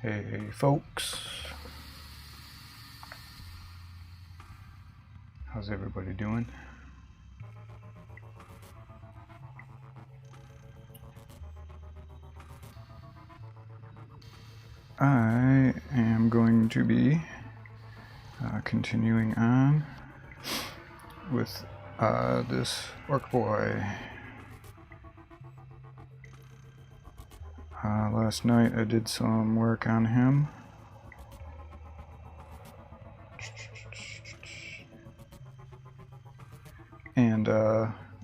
Hey folks, how's everybody doing? I am going to be continuing on with this orc boy. Last night I did some work on him. And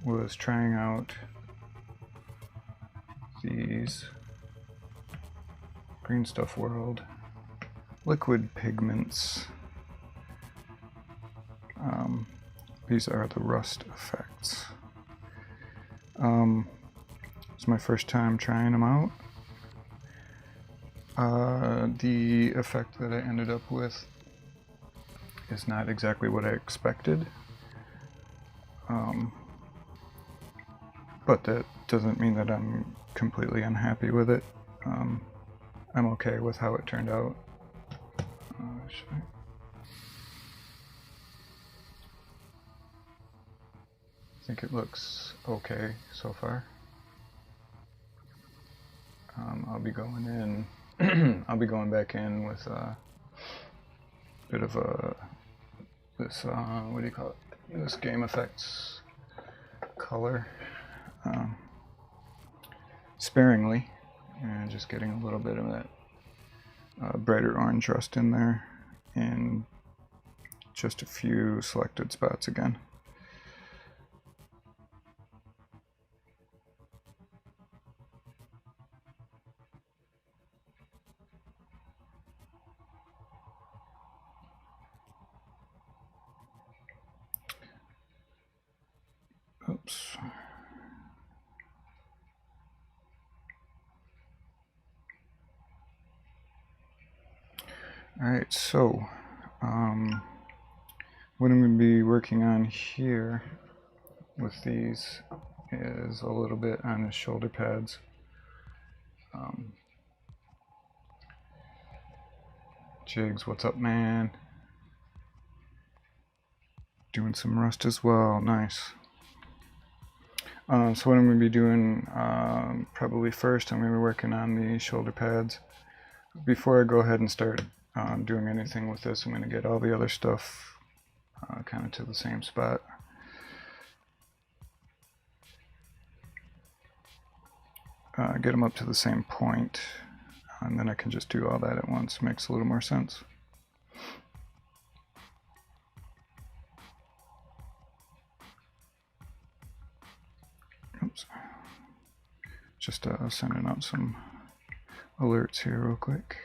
was trying out these Green Stuff World liquid pigments. These are the rust effects. It's my first time trying them out. The effect that I ended up with is not exactly what I expected. But that doesn't mean that I'm completely unhappy with it. I'm okay with how it turned out. I think it looks okay so far. I'll be going in. I'll be going back in with a bit of this what do you call it? This game effects color, sparingly, and just getting a little bit of that brighter orange rust in there, and just a few selected spots again. Oops. Alright, so what I'm going to be working on here with these is a little bit on his shoulder pads. Jigs, what's up, man? Doing some rust as well, nice. So what I'm going to be doing, probably first, I'm going to be working on the shoulder pads. Before I go ahead and start doing anything with this, I'm going to get all the other stuff kind of to the same spot. Get them up to the same point, and then I can just do all that at once. Makes a little more sense. Oops. Just sending out some alerts here real quick.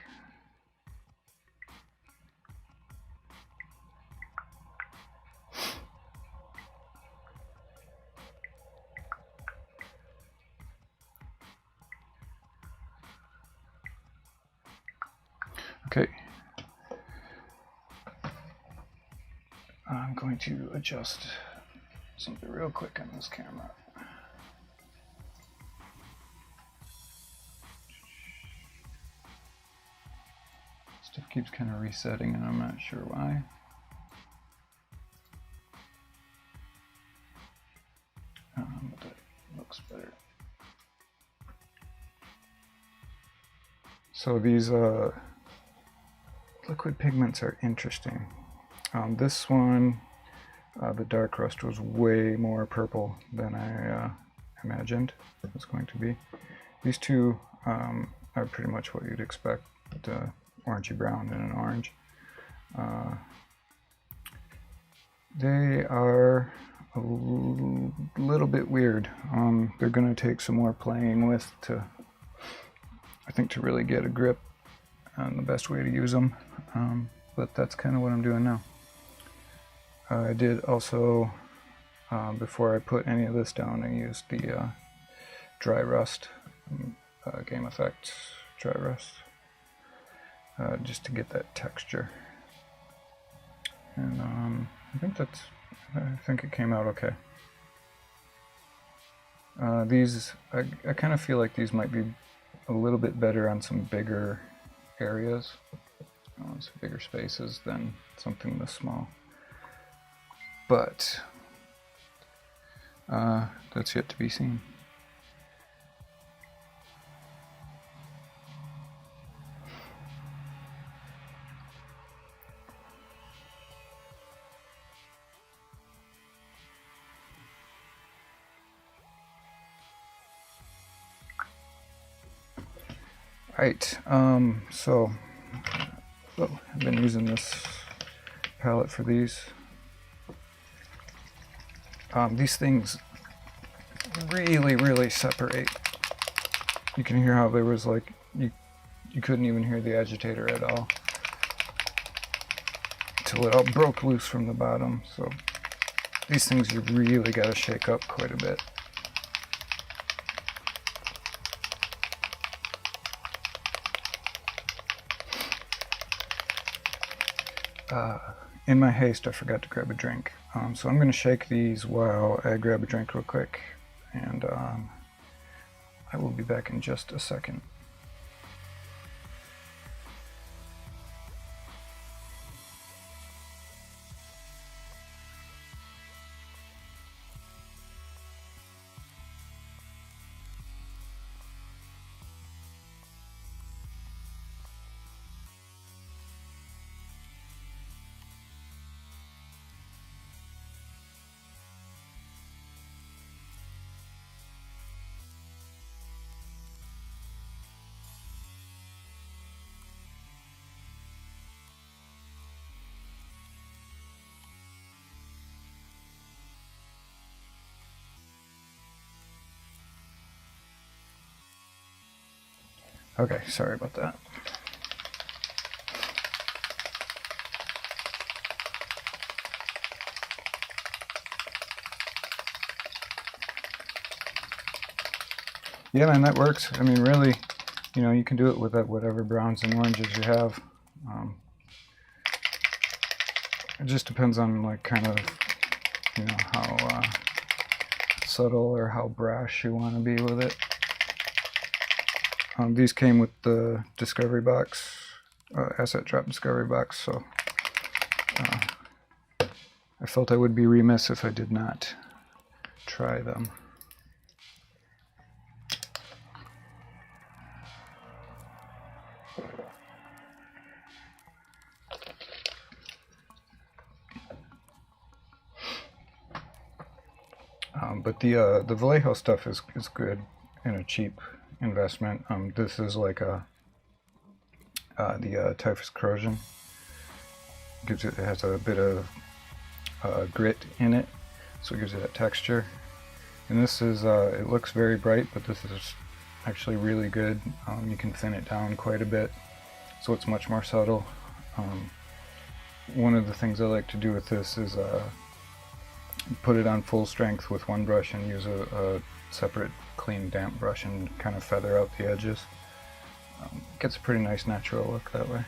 Okay. I'm going to adjust something real quick on this camera. Stuff keeps kind of resetting and I'm not sure why. But that looks better. So these liquid pigments are interesting. This one, the dark rust, was way more purple than I imagined it was going to be. These two are pretty much what you'd expect, the orangey brown and an orange. They are a little bit weird. They're going to take some more playing with to, I think, to really get a grip on the best way to use them. But that's kind of what I'm doing now. I did also, before I put any of this down, I used the dry rust, game effect dry rust, just to get that texture. And I think it came out okay. These, I kind of feel like these might be a little bit better on some bigger areas. It's bigger spaces than something this small. But that's yet to be seen. Right, so I've been using this palette for these. These things really separate. You can hear how there was like, you couldn't even hear the agitator at all until it all broke loose from the bottom. So these things you really got to shake up quite a bit. In my haste, I forgot to grab a drink. So I'm going to shake these while I grab a drink real quick, and I will be back in just a second. Okay, sorry about that. Yeah, man, that works. I mean, really, you know, you can do it with whatever browns and oranges you have. It just depends on, like, kind of, you know, how subtle or how brash you want to be with it. These came with the Discovery box, Asset Drop Discovery box, so I felt I would be remiss if I did not try them. But the Vallejo stuff is good and a cheap investment. This is like the Typhus Corrosion. It has a bit of grit in it, so it gives it that texture. And this is it looks very bright, but this is actually really good. You can thin it down quite a bit, so it's much more subtle. One of the things I like to do with this is put it on full strength with one brush and use a separate clean damp brush and kind of feather out the edges. Gets a pretty nice natural look that way.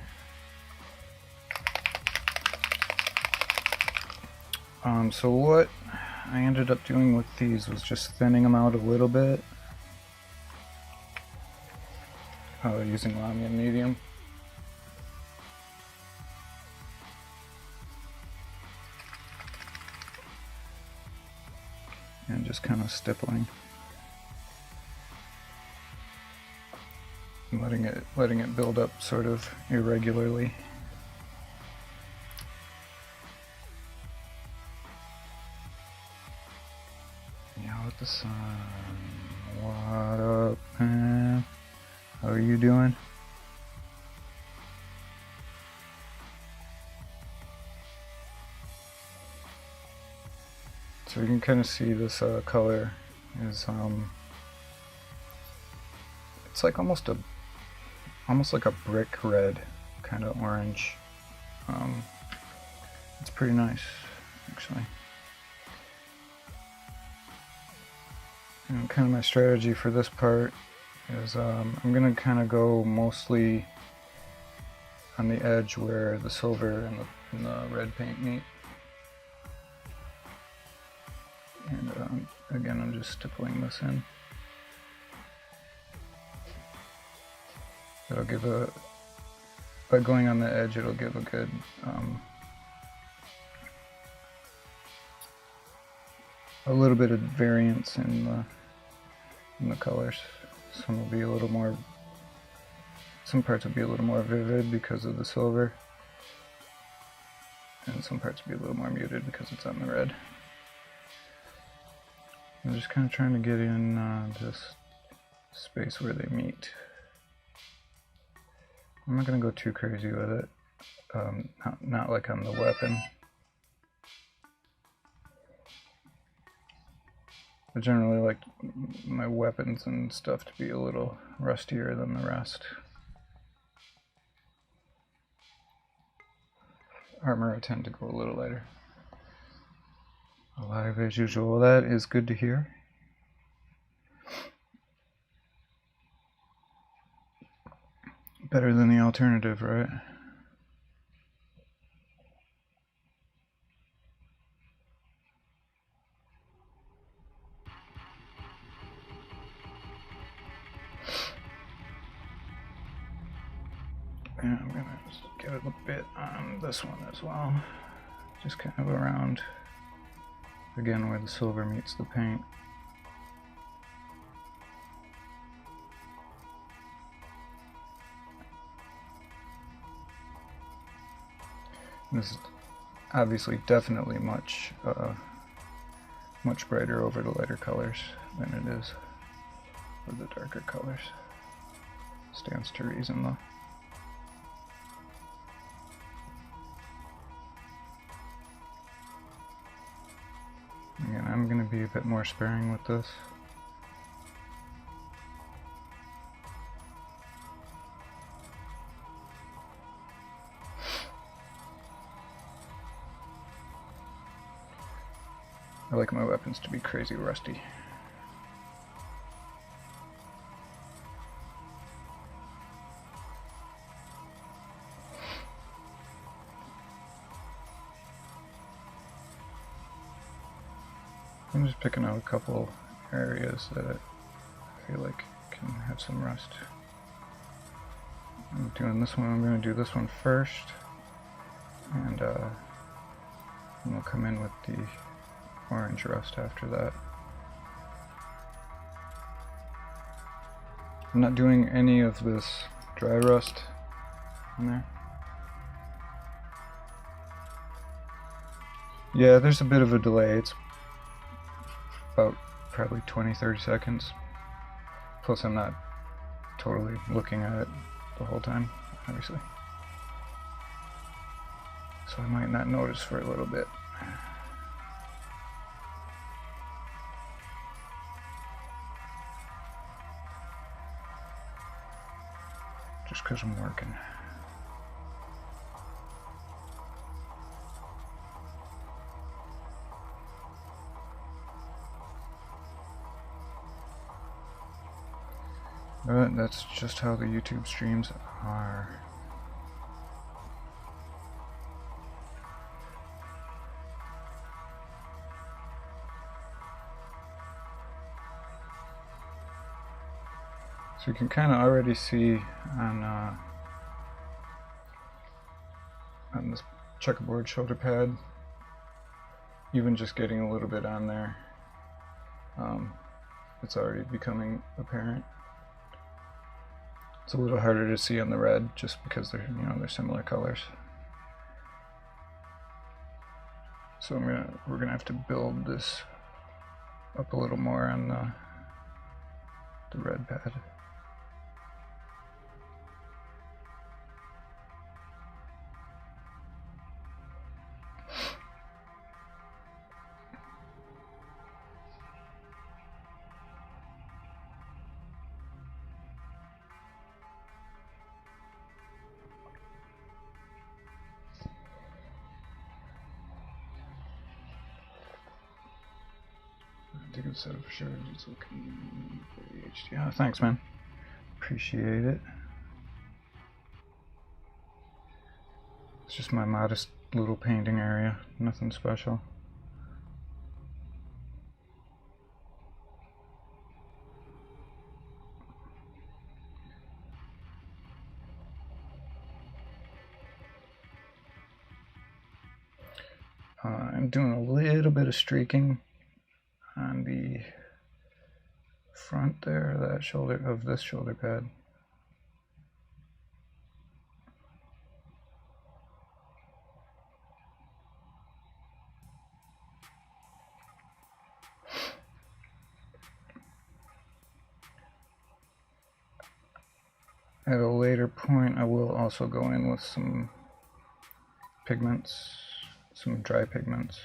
So what I ended up doing with these was just thinning them out a little bit using Lamian medium. And just kind of stippling, and letting it build up sort of irregularly. Yeah, with the sun. What up, man? How are you doing? So you can kind of see this color is it's like almost like a brick red kind of orange. It's pretty nice, actually. And kind of my strategy for this part is I'm gonna kind of go mostly on the edge where the silver and the red paint meet. And again, I'm just stippling this in. That'll give a by going on the edge, it'll give a good a little bit of variance in the colors. Some will be a little more, some parts will be a little more vivid because of the silver, and some parts will be a little more muted because it's on the red. I'm just kind of trying to get in this space where they meet. I'm not going to go too crazy with it, not like on the weapon. I generally like my weapons and stuff to be a little rustier than the rest. Armor, I tend to go a little lighter. Alive as usual, that is good to hear. Better than the alternative, right? And I'm gonna just get a bit on this one as well. Just kind of around, again, where the silver meets the paint. This is obviously definitely much brighter over the lighter colors than it is for the darker colors. Stands to reason though. Again, I'm going to be a bit more sparing with this. I like my weapons to be crazy rusty. I'm just picking out a couple areas that I feel like can have some rust. I'm doing this one, I'm going to do this one first, and we'll come in with the orange rust after that. I'm not doing any of this dry rust in there. Yeah, there's a bit of a delay. It's about probably 20-30 seconds. Plus I'm not totally looking at it the whole time, obviously. So I might not notice for a little bit. Just because I'm working. But that's just how the YouTube streams are. So you can kind of already see on this checkerboard shoulder pad, even just getting a little bit on there, it's already becoming apparent. It's a little harder to see on the red just because they're, they're similar colors. So we're gonna have to build this up a little more on the red pad. To get set up for sure. Just looking for the HD. Yeah, thanks, man. Appreciate it. It's just my modest little painting area. Nothing special. I'm doing a little bit of streaking on the front there, that shoulder of this shoulder pad. At a later point, I will also go in with some pigments, some dry pigments.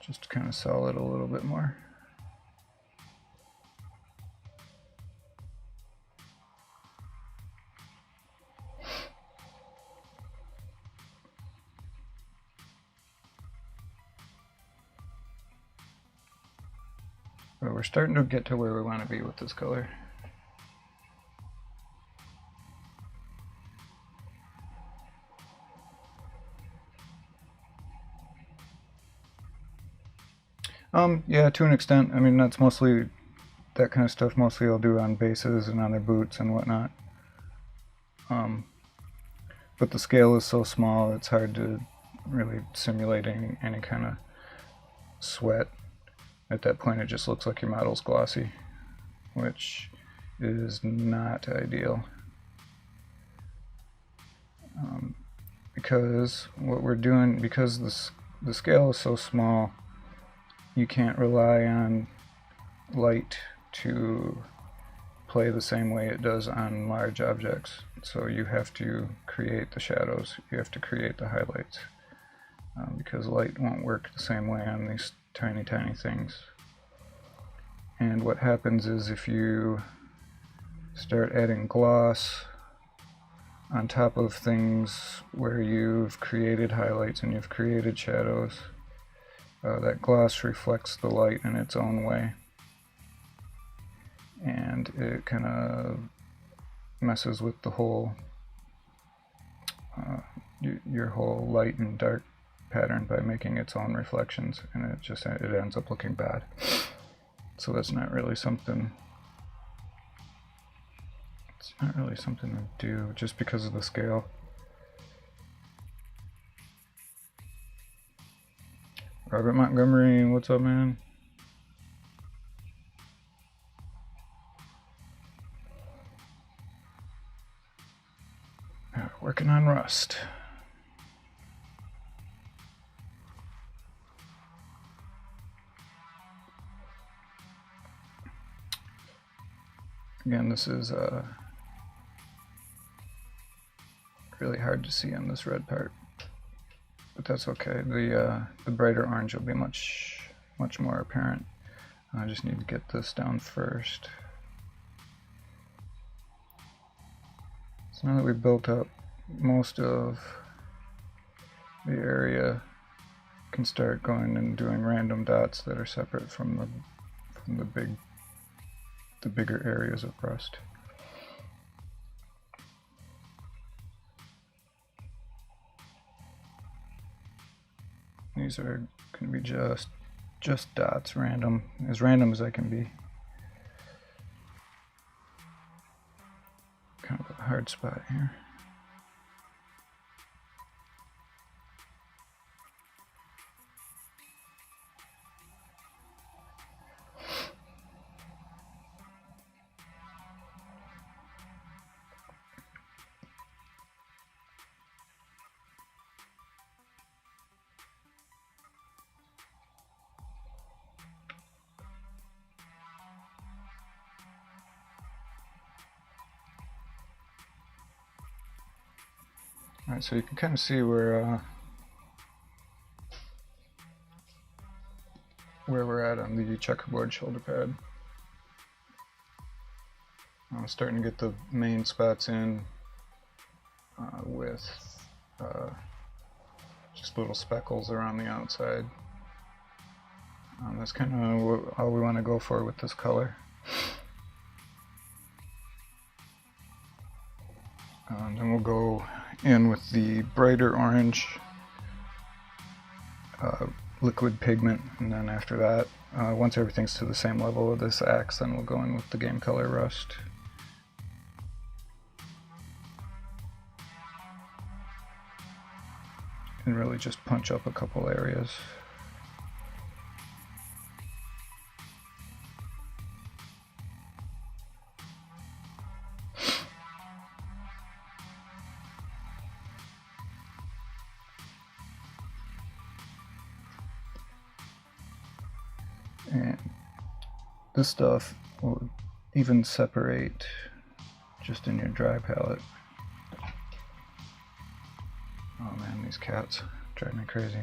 Just to kind of sell it a little bit more. But we're starting to get to where we want to be with this color. Yeah, to an extent. I mean, that's mostly, that kind of stuff mostly I'll do on bases and on their boots and whatnot. But the scale is so small, it's hard to really simulate any kind of sweat. At that point, it just looks like your model's glossy, which is not ideal. Because what we're doing, because the scale is so small, you can't rely on light to play the same way it does on large objects. So you have to create the shadows, you have to create the highlights, because light won't work the same way on these tiny things. And what happens is if you start adding gloss on top of things where you've created highlights and you've created shadows, that gloss reflects the light in its own way, and it kind of messes with the whole your whole light and dark pattern by making its own reflections, and it ends up looking bad. So that's not really something. It's not really something to do just because of the scale. Robert Montgomery, what's up, man? Working on Rust. Again, this is really hard to see on this red part, but that's okay. The brighter orange will be much more apparent. I just need to get this down first. So now that we've built up most of the area, can start going and doing random dots that are separate from the bigger areas of rust. These are going to be just dots, random as I can be. Kind of a hard spot here. Alright, so you can kind of see where we're at on the checkerboard shoulder pad. I'm starting to get the main spots in with just little speckles around the outside. That's kind of all we want to go for with this color. Then we'll go in with the brighter orange liquid pigment, and then after that, once everything's to the same level of this axe, then we'll go in with the game color rust. and really just punch up a couple areas. And this stuff will even separate just in your dry palette. Oh man, these cats drive me crazy.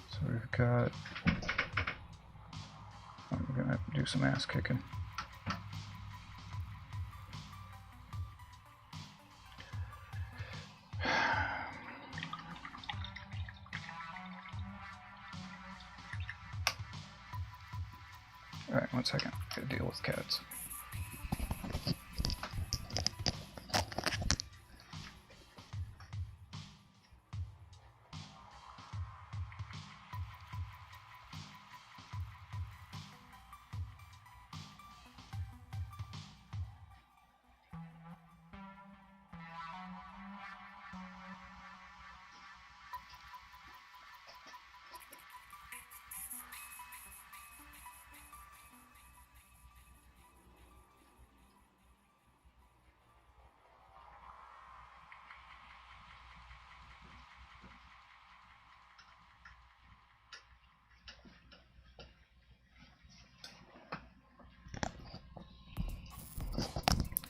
So we've got, I'm gonna have to do some ass kicking. Alright, 1 second. Gotta deal with cats.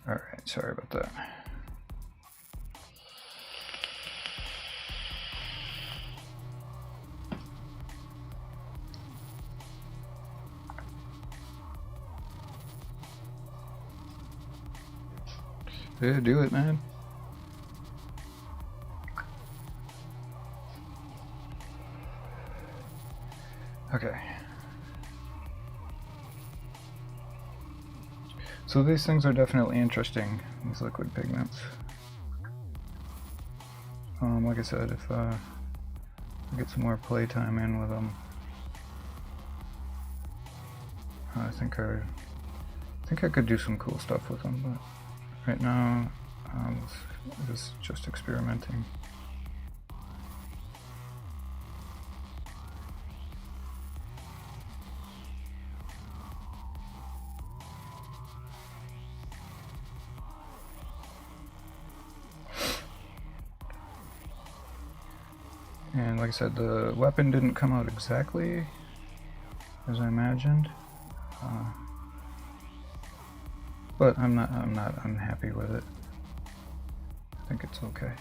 Alright, sorry about that. Yeah, do it, man. Okay. So these things are definitely interesting, these liquid pigments. Like I said, if I get some more playtime in with them, I think I could do some cool stuff with them. But right now, this is just experimenting. And like I said, the weapon didn't come out exactly as I imagined, but I'm not unhappy with it. I think it's okay.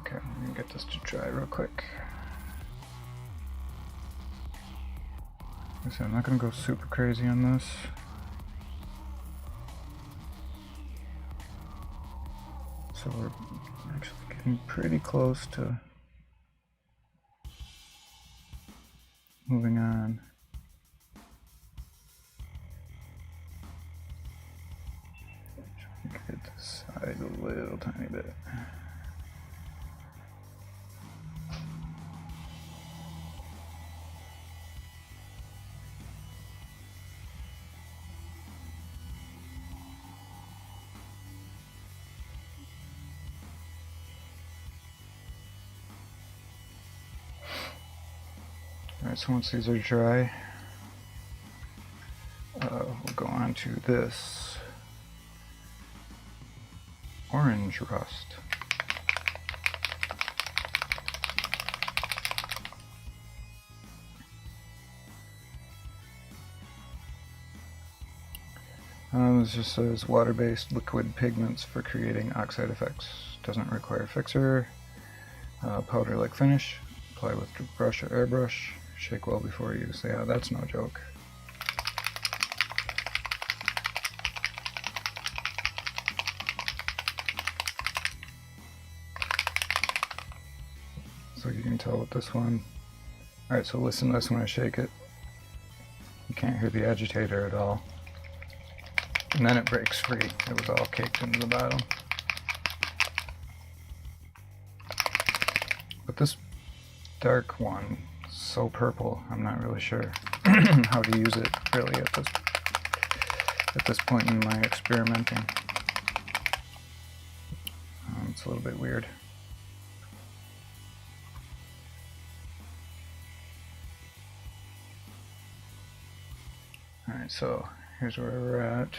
Okay, I'm gonna get this to dry real quick. Like I said, I'm not gonna go super crazy on this. So we're actually getting pretty close to moving on. Get this side a little tiny bit. Alright, so once these are dry, we'll go on to this orange rust. This just says water-based liquid pigments for creating oxide effects. Doesn't require fixer. Powder-like finish. Apply with brush or airbrush. Shake well before use. Yeah, that's no joke. So you can tell with this one. Alright, so listen to this when I shake it. You can't hear the agitator at all. And then it breaks free. It was all caked into the bottom. But this dark one, so purple, I'm not really sure how to use it really at this point in my experimenting. It's a little bit weird. Alright, so here's where we're at.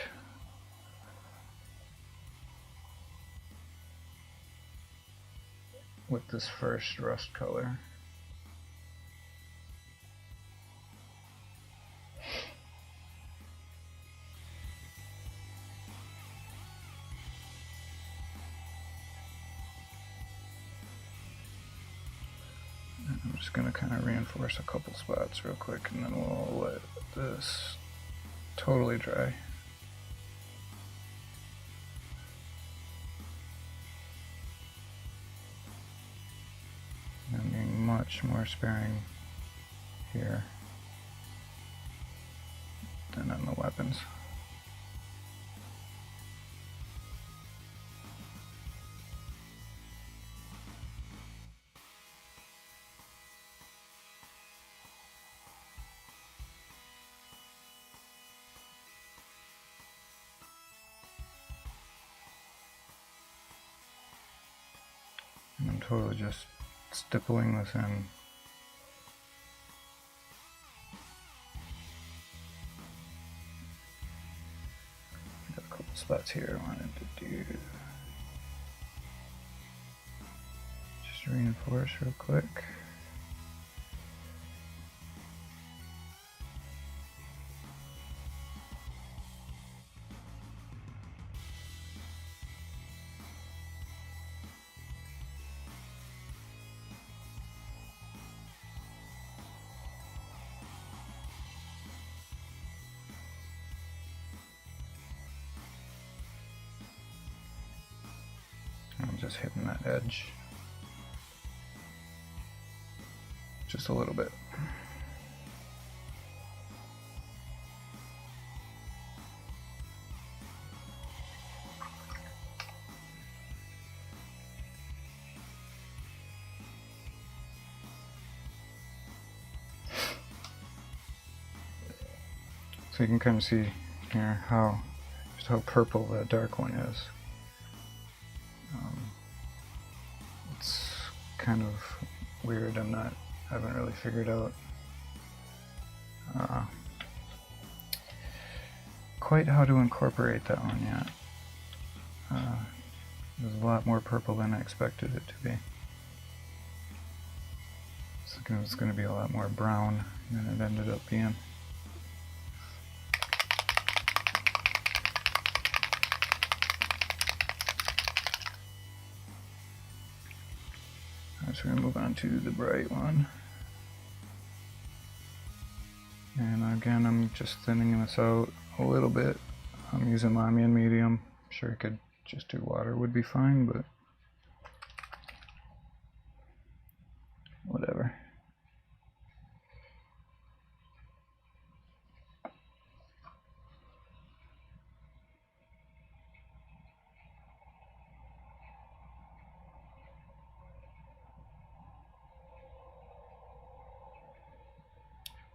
With this first rust color. I'm just going to kind of reinforce a couple spots real quick, and then we'll let this totally dry. I'm being much more sparing here than on the weapons. And I'm totally just stippling this in. Got a couple spots here I wanted to do. Just reinforce real quick. I'm just hitting that edge just a little bit. So you can kind of see here just how purple that dark one is. It's kind of weird. I haven't really figured out quite how to incorporate that one yet. There's a lot more purple than I expected it to be. It's going to be a lot more brown than it ended up being. So we're going to move on to the bright one. And again, I'm just thinning this out a little bit. I'm using Lamy and medium. I'm sure I could just do water would be fine, but whatever.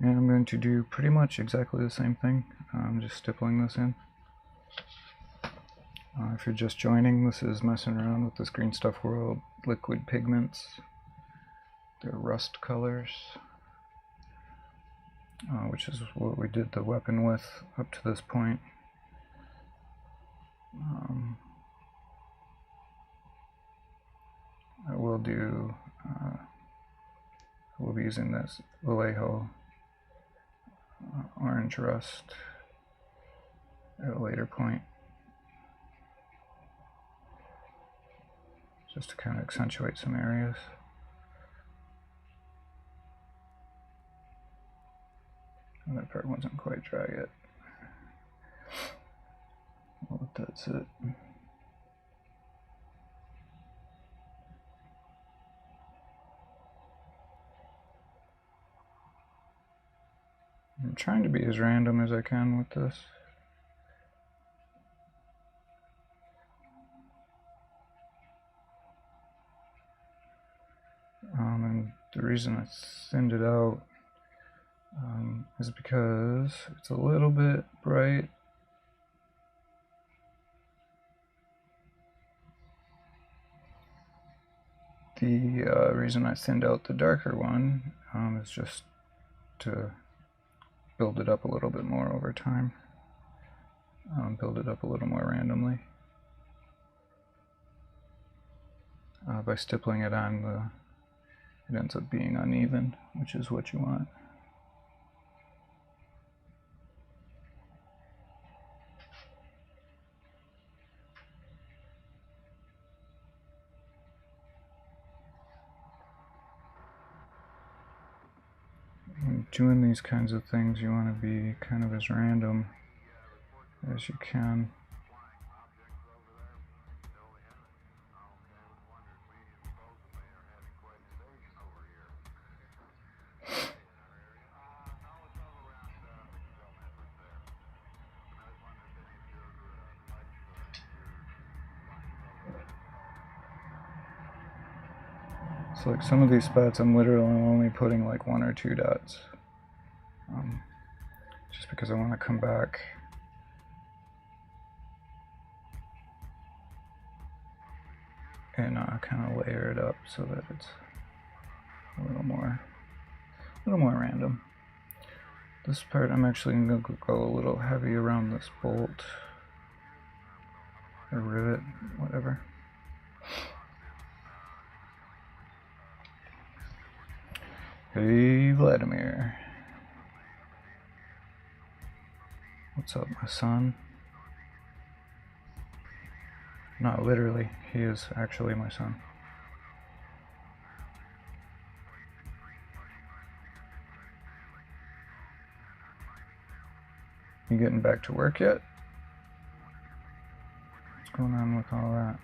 And I'm going to do pretty much exactly the same thing. I'm just stippling this in. If you're just joining, this is messing around with this Green Stuff World liquid pigments. They're rust colors, which is what we did the weapon with up to this point. I will do, we'll be using this Vallejo orange rust at a later point, just to kind of accentuate some areas. And that part wasn't quite dry yet. Well, that's it. I'm trying to be as random as I can with this. And the reason I thinned it out is because it's a little bit bright. The reason I thinned out the darker one is just to build it up a little bit more over time, build it up a little more randomly. By stippling it on, it ends up being uneven, which is what you want. When doing these kinds of things, you want to be kind of as random as you can. So like some of these spots I'm literally only putting like 1 or 2 dots, just because I want to come back and kind of layer it up so that it's a little more random. This part I'm actually going to go a little heavy around this bolt or rivet, whatever. Hey Vladimir. What's up, my son? Not literally, he is actually my son. You getting back to work yet? What's going on with all that?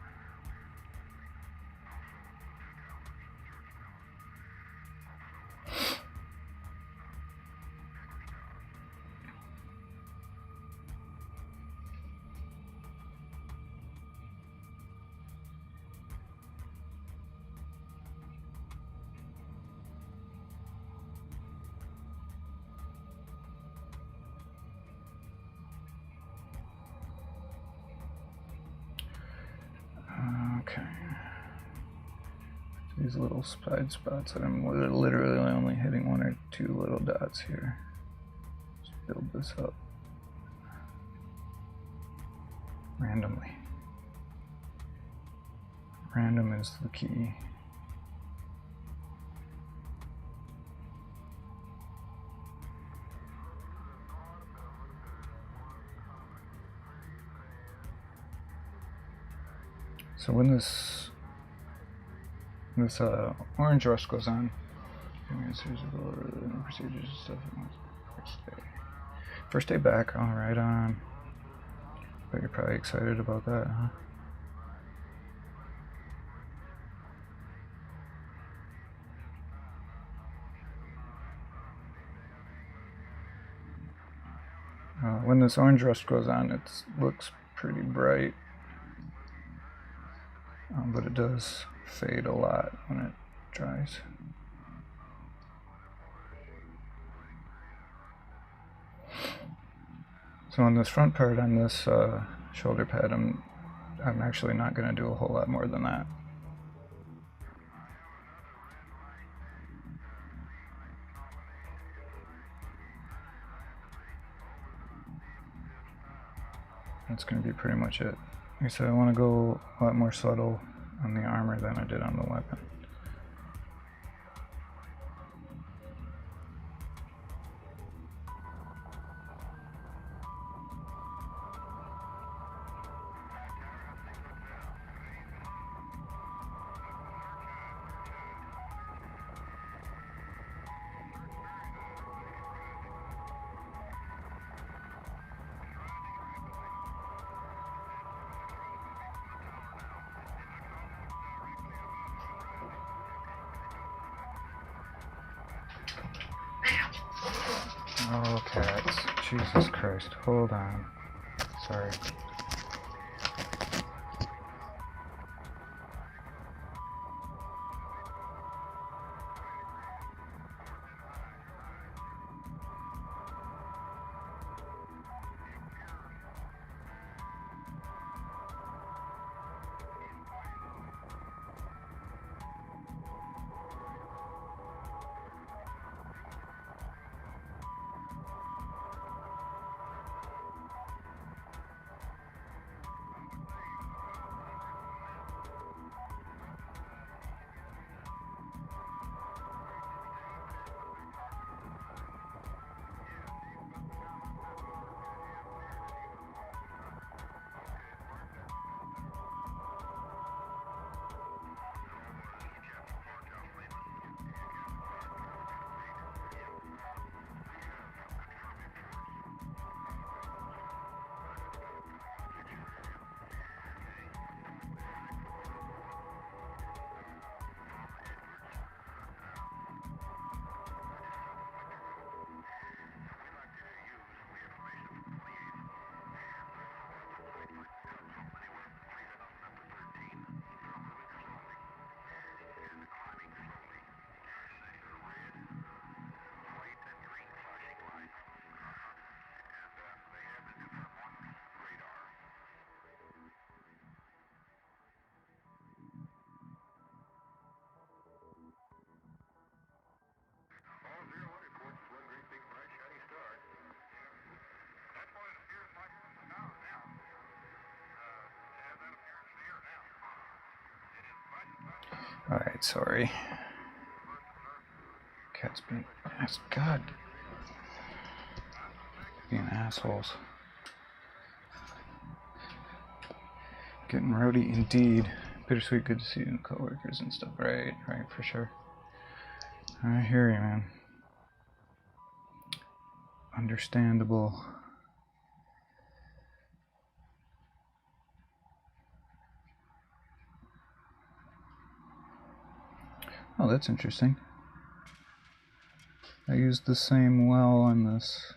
Okay. These little side spots that I'm literally only hitting 1 or 2 little dots here. Just build this up randomly. Random is the key. So when this orange rust goes on, procedures and stuff. First day back, all right on. But you're probably excited about that, huh? When this orange rust goes on, it looks pretty bright. But it does fade a lot when it dries. So on this front part, on this shoulder pad, I'm actually not going to do a whole lot more than that. That's going to be pretty much it. Like I said, I want to go a lot more subtle on the armor than I did on the weapon. Jesus Christ, hold on. Sorry. Alright, sorry. Cat's being God. Being assholes. Getting rowdy indeed. Bittersweet, good to see you, coworkers and stuff. Right, for sure. I hear you, man. Understandable. Oh, that's interesting. I used the same well on this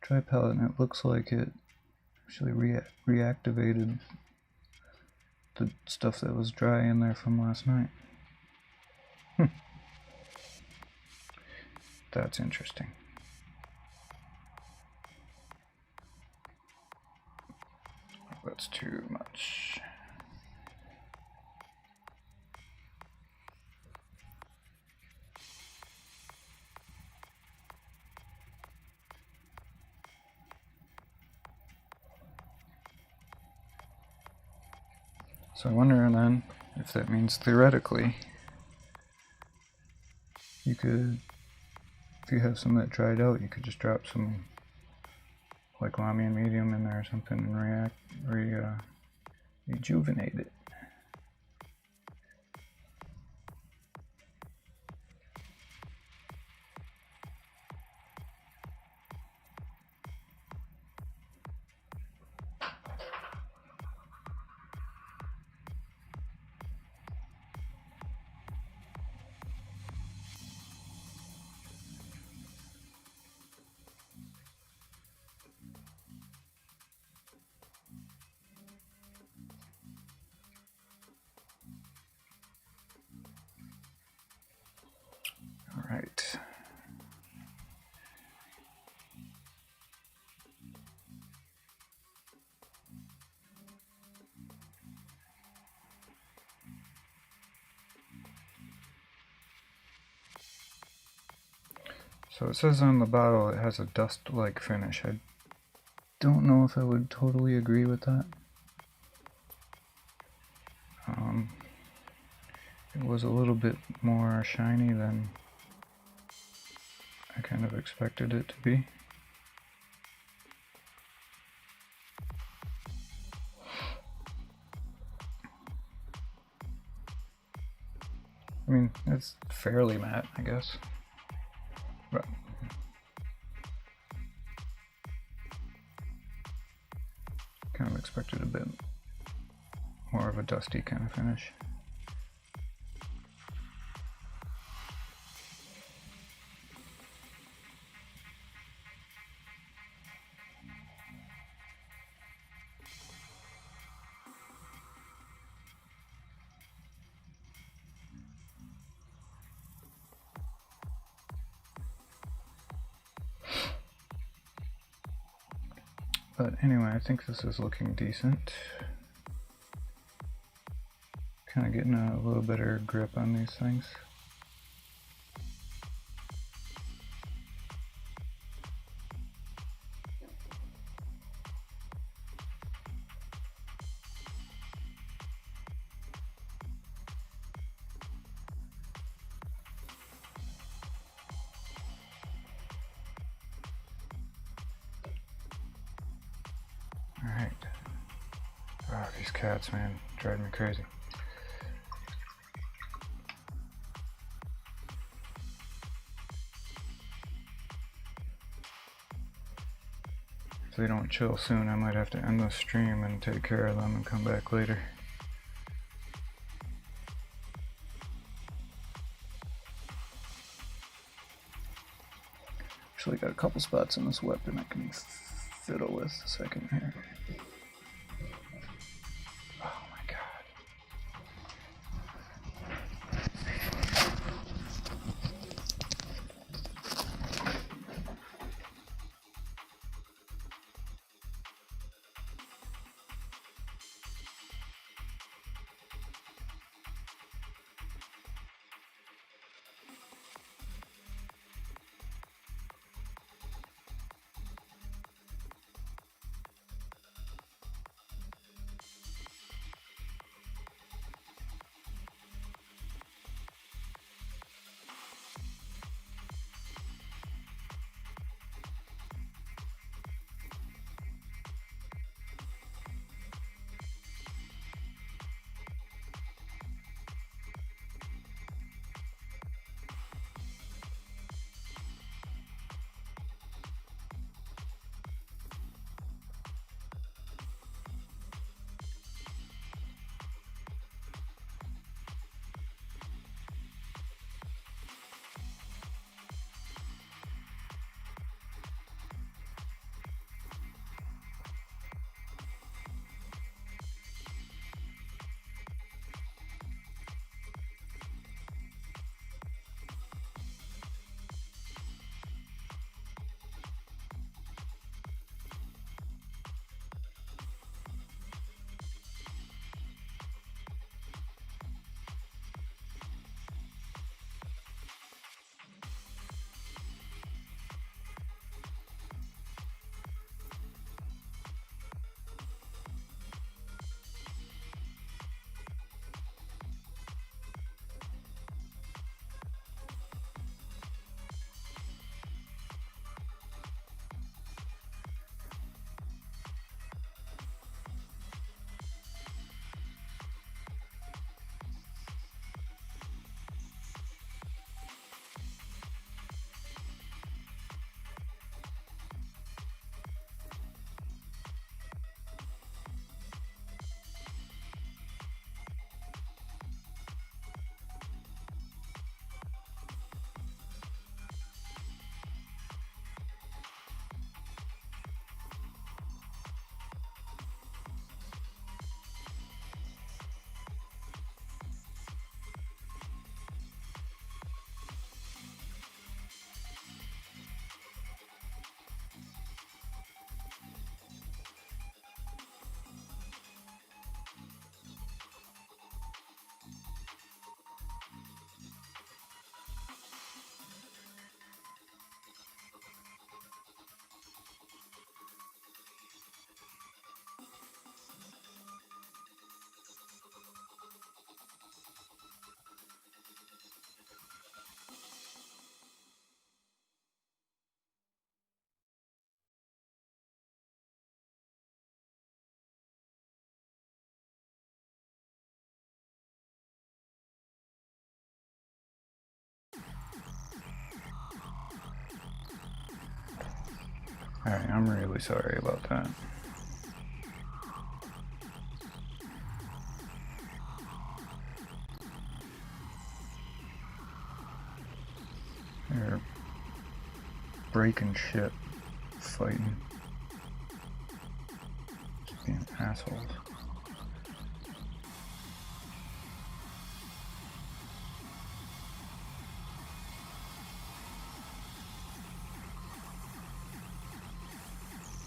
tri-palette, and it looks like it actually reactivated the stuff that was dry in there from last night. That's interesting. That's too much. So I wonder then if that means theoretically you could, if you have some that dried out, you could just drop some like Lamy and medium in there or something and rejuvenate it. Right. So it says on the bottle it has a dust-like finish. I don't know if I would totally agree with that. It was a little bit more shiny than I kind of expected it to be. I mean, it's fairly matte, I guess. But kind of expected a bit more of a dusty kind of finish. But anyway, I think this is looking decent. Kind of getting a little better grip on these things. Alright. Oh, these cats, man, drive me crazy. If they don't chill soon, I might have to end the stream and take care of them and come back later. Actually got a couple spots in this weapon I can fiddle with a second here. Oh my god. Alright, I'm really sorry about that. They're breaking shit, fighting, just being assholes.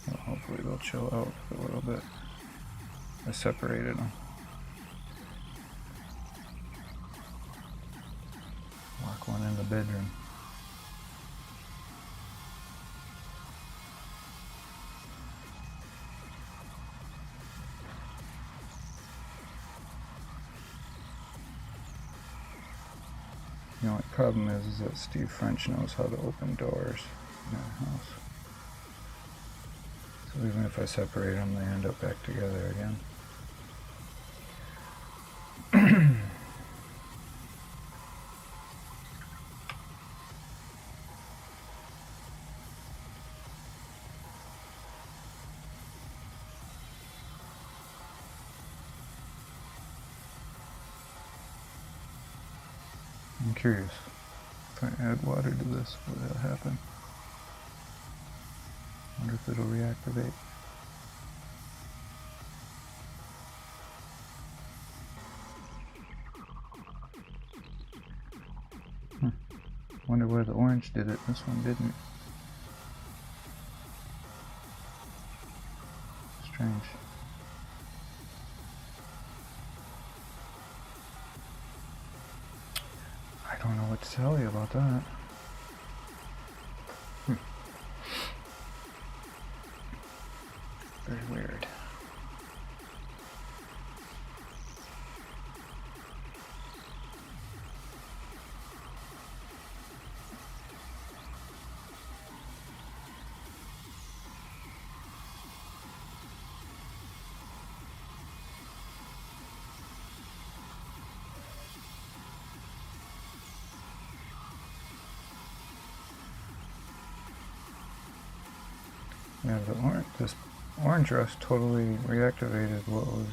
Well, hopefully they'll chill out a little bit. I separated them. Lock one in the bedroom. The only problem is that Steve French knows how to open doors in our house. So even if I separate them, they end up back together again. I'm curious, if I add water to this, will that happen? I wonder if it'll reactivate. Wonder where the orange did it, this one didn't. Strange. I don't know what to tell you about that. Very weird. Yeah, this orange rust totally reactivated what was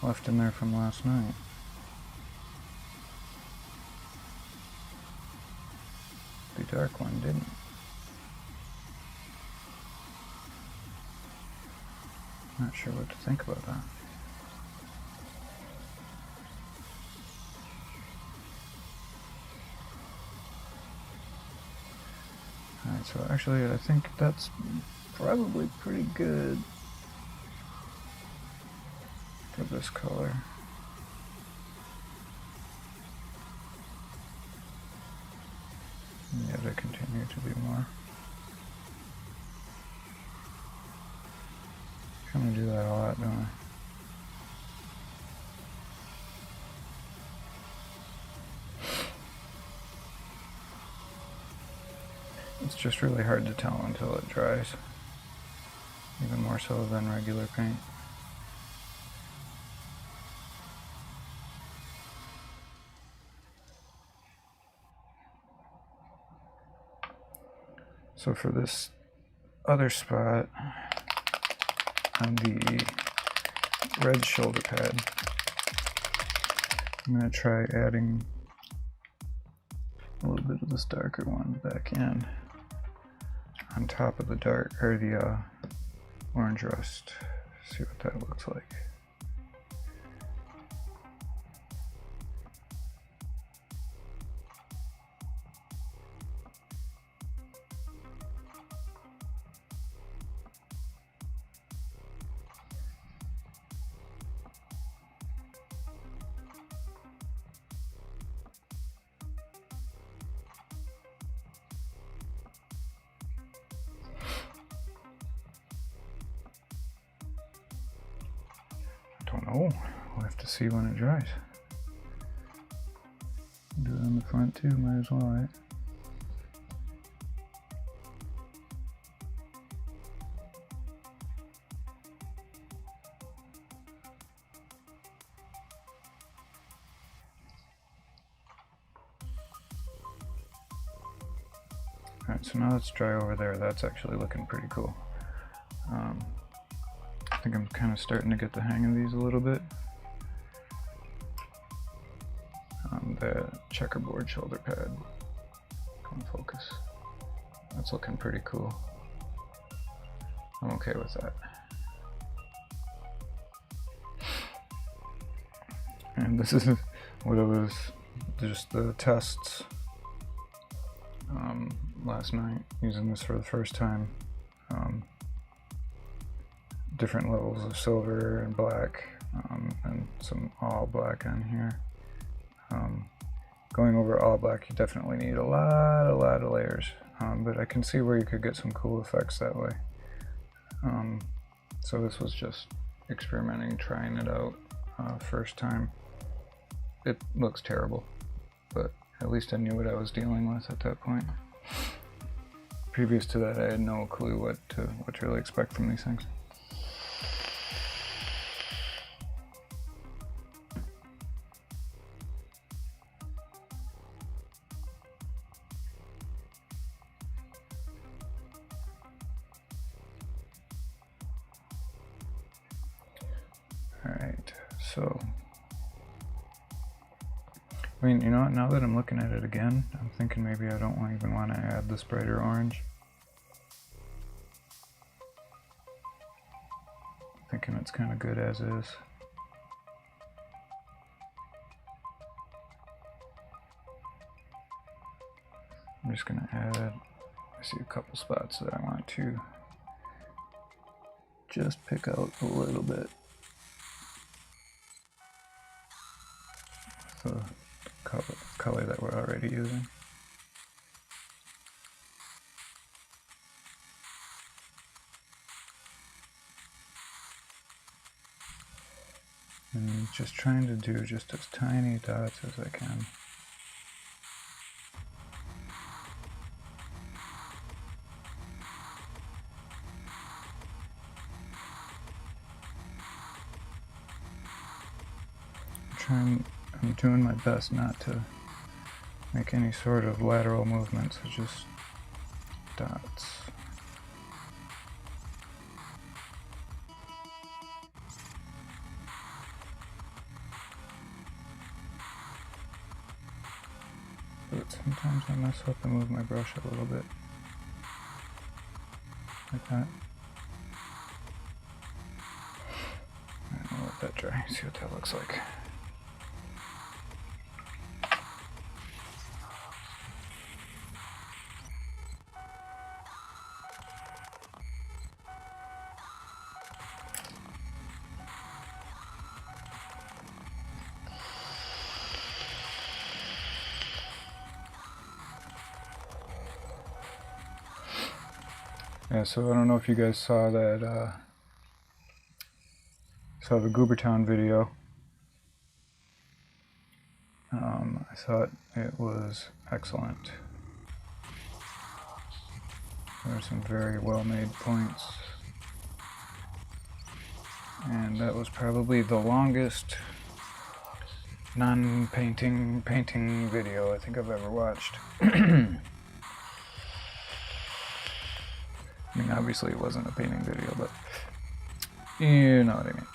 left in there from last night. The dark one didn't. Not sure what to think about that. Alright, so actually I think that's probably pretty good for this color. Yeah, they continue to be more. I'm gonna do that a lot, don't I? It's just really hard to tell until it dries, even more so than regular paint. So for this other spot on the red shoulder pad, I'm going to try adding a little bit of this darker one back in on top of the dark, or the orange rust. See what that looks like. Don't know. We'll have to see when it dries. Do it on the front too, might as well, right? Alright, so now it's dry over there. That's actually looking pretty cool. I think I'm kind of starting to get the hang of these a little bit. The checkerboard shoulder pad. Come focus. That's looking pretty cool. I'm okay with that. And this is what it was, just the tests last night, using this for the first time. different levels of silver and black, and some all black on here. Going over all black, you definitely need a lot of layers, but I can see where you could get some cool effects that way. So this was just experimenting, trying it out first time. It looks terrible, but at least I knew what I was dealing with at that point. Previous to that, I had no clue what to really expect from these things. Alright, so I mean, you know what, now that I'm looking at it again, I'm thinking maybe I don't even want to add this brighter orange. Thinking it's kind of good as is. I'm just going to add, I see a couple spots that I want to just pick out a little bit. The color that we're already using. And just trying to do just as tiny dots as I can. I'm doing my best not to make any sort of lateral movements, it's just dots. But sometimes I mess up and move my brush a little bit. Like that. I'll let that dry, see what that looks like. Yeah, so I don't know if you guys saw that, saw the Goobertown video. I thought it was excellent. There were some very well-made points. And that was probably the longest non-painting video I think I've ever watched. I mean, obviously it wasn't a painting video, but you know what I mean.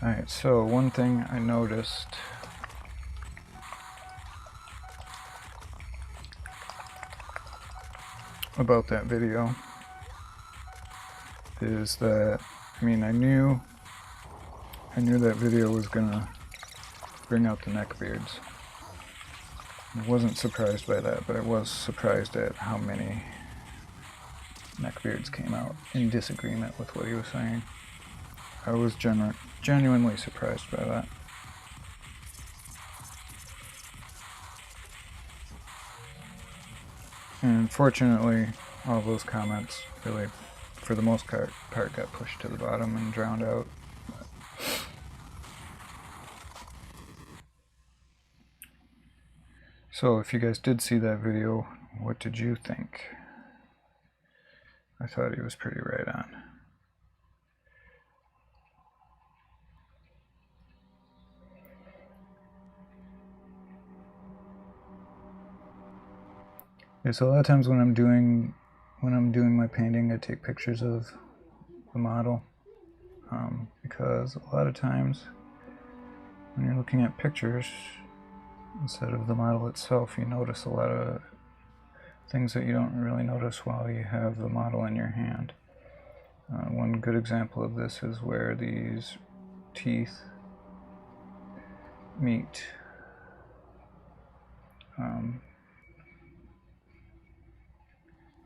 Alright, so one thing I noticed about that video is that, I mean, I knew that video was gonna bring out the neckbeards. I wasn't surprised by that, but I was surprised at how many neckbeards came out in disagreement with what he was saying. I was genuinely surprised by that. And fortunately, all those comments really, for the most part, got pushed to the bottom and drowned out. So if you guys did see that video, what did you think? I thought he was pretty right on. Yeah, so a lot of times when I'm doing my painting, I take pictures of the model, because a lot of times when you're looking at pictures instead of the model itself, you notice a lot of things that you don't really notice while you have the model in your hand. One good example of this is where these teeth meet.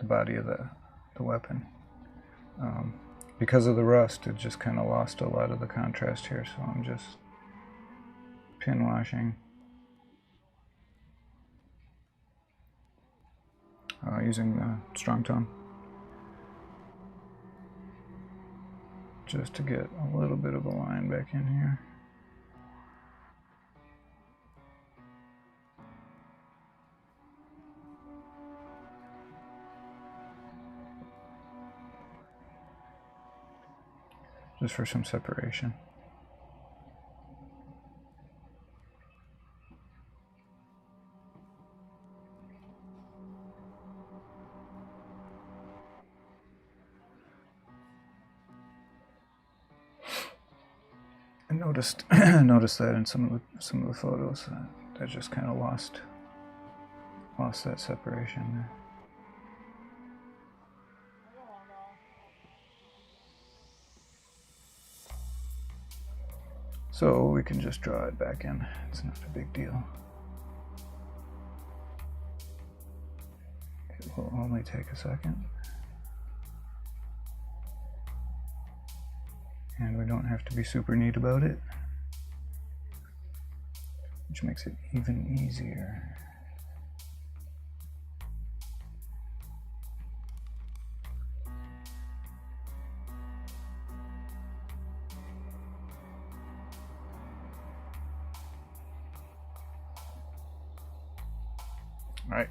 the body of the weapon. Because of the rust, it just kind of lost a lot of the contrast here, so I'm just pin washing. Using the strong tone. Just to get a little bit of a line back in here. Just for some separation. I noticed that in some of the photos that just kind of lost that separation there. So we can just draw it back in. It's not a big deal. It will only take a second. And we don't have to be super neat about it, which makes it even easier. All right.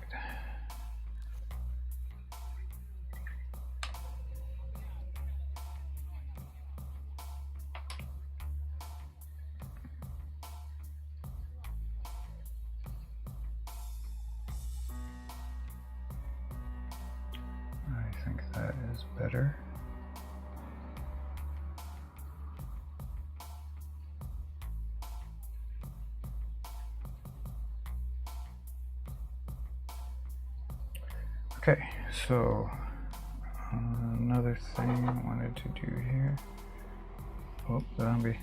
I think that is better. Okay, so another thing I wanted to do here. Oh, zombie.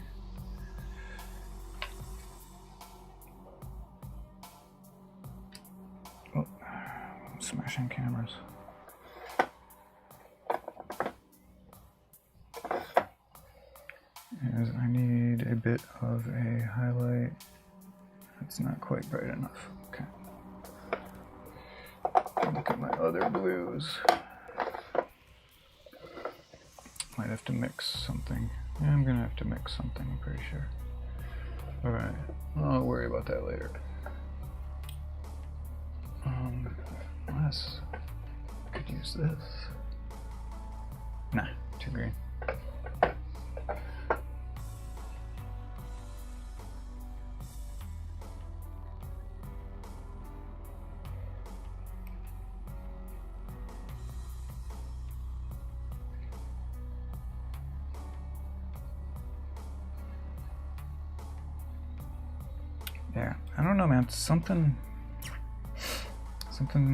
Oh, I'm smashing cameras. Is I need a bit of a highlight. It's not quite bright enough. Okay. Look at my other blues. Might have to mix something. Yeah, I'm gonna have to mix something, I'm pretty sure. Alright, I'll worry about that later. Unless I could use this. Nah, too green. Yeah, I don't know, man. Something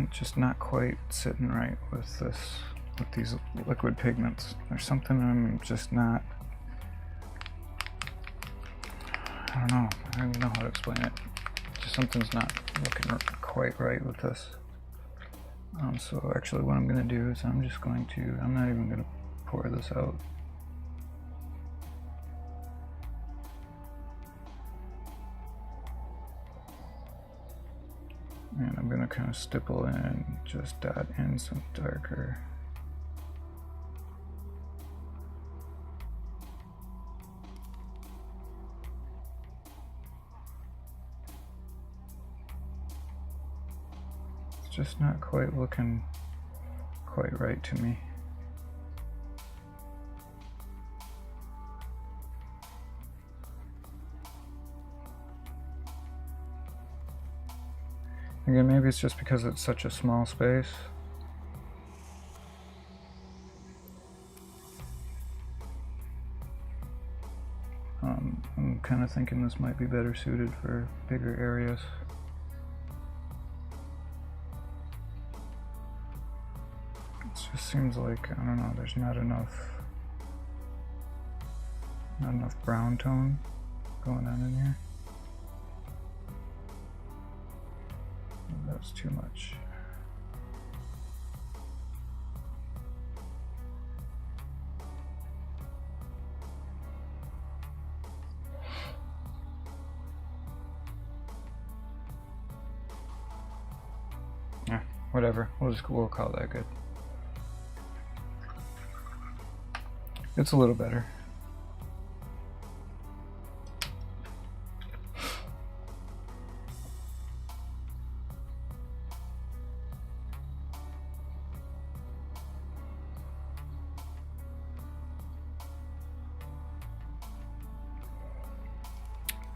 just not quite sitting right with these liquid pigments. There's something I'm just not. I don't know. I don't know how to explain it. Just something's not looking quite right with this. So actually, what I'm gonna do is I'm not even gonna pour this out. And I'm going to kind of stipple in, just dot in some darker. It's just not quite looking quite right to me. Again, maybe it's just because it's such a small space. I'm kind of thinking this might be better suited for bigger areas. It just seems like, I don't know, there's not enough brown tone going on in here. That's too much. whatever. We'll call that good. It's a little better.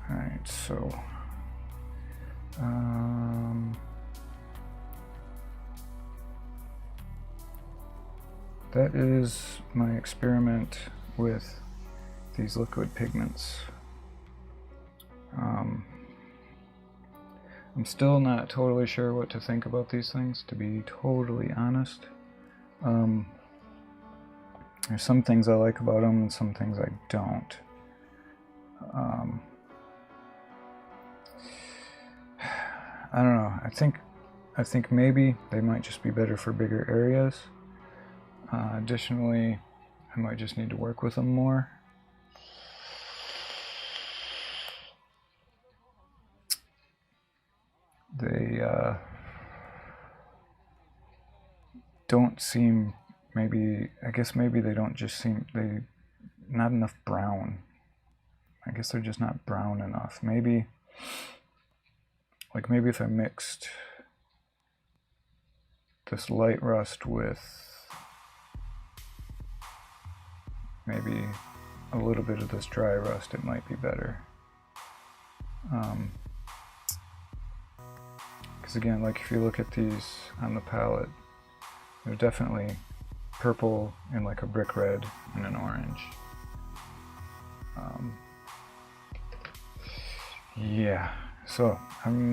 All right, so that is my experiment with these liquid pigments. I'm still not totally sure what to think about these things, to be totally honest. There's some things I like about them and some things I don't. I don't know. I think maybe they might just be better for bigger areas. Additionally, I might just need to work with them more. They don't seem, I guess maybe they don't just seem, not enough brown. I guess they're just not brown enough. Maybe if I mixed this light rust with maybe a little bit of this dry rust, it might be better. Because again, like if you look at these on the palette, they're definitely purple and like a brick red and an orange. Yeah, so I'm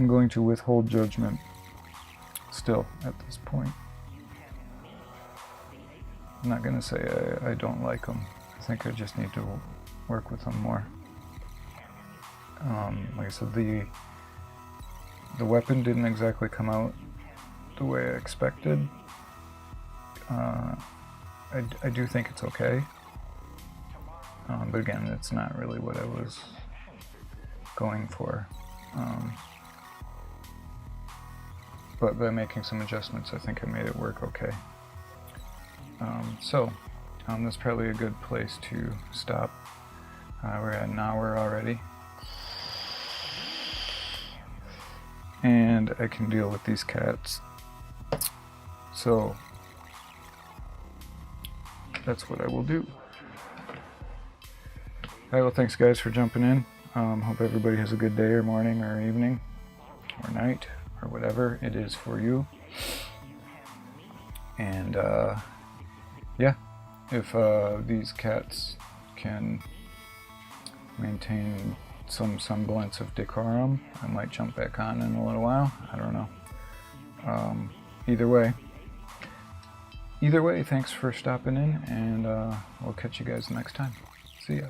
going to withhold judgment still at this point. I'm not gonna say I don't like them. I think I just need to work with them more. Like I said, the weapon didn't exactly come out the way I expected. I do think it's okay. But again, it's not really what I was going for. But by making some adjustments, I think I made it work okay. So that's probably a good place to stop. We're at an hour already. And I can deal with these cats. So that's what I will do. Alright, well, thanks guys for jumping in. Hope everybody has a good day or morning or evening or night or whatever it is for you. And yeah, if these cats can maintain some semblance of decorum, I might jump back on in a little while. I don't know. Either way, thanks for stopping in, and we'll catch you guys next time. See ya.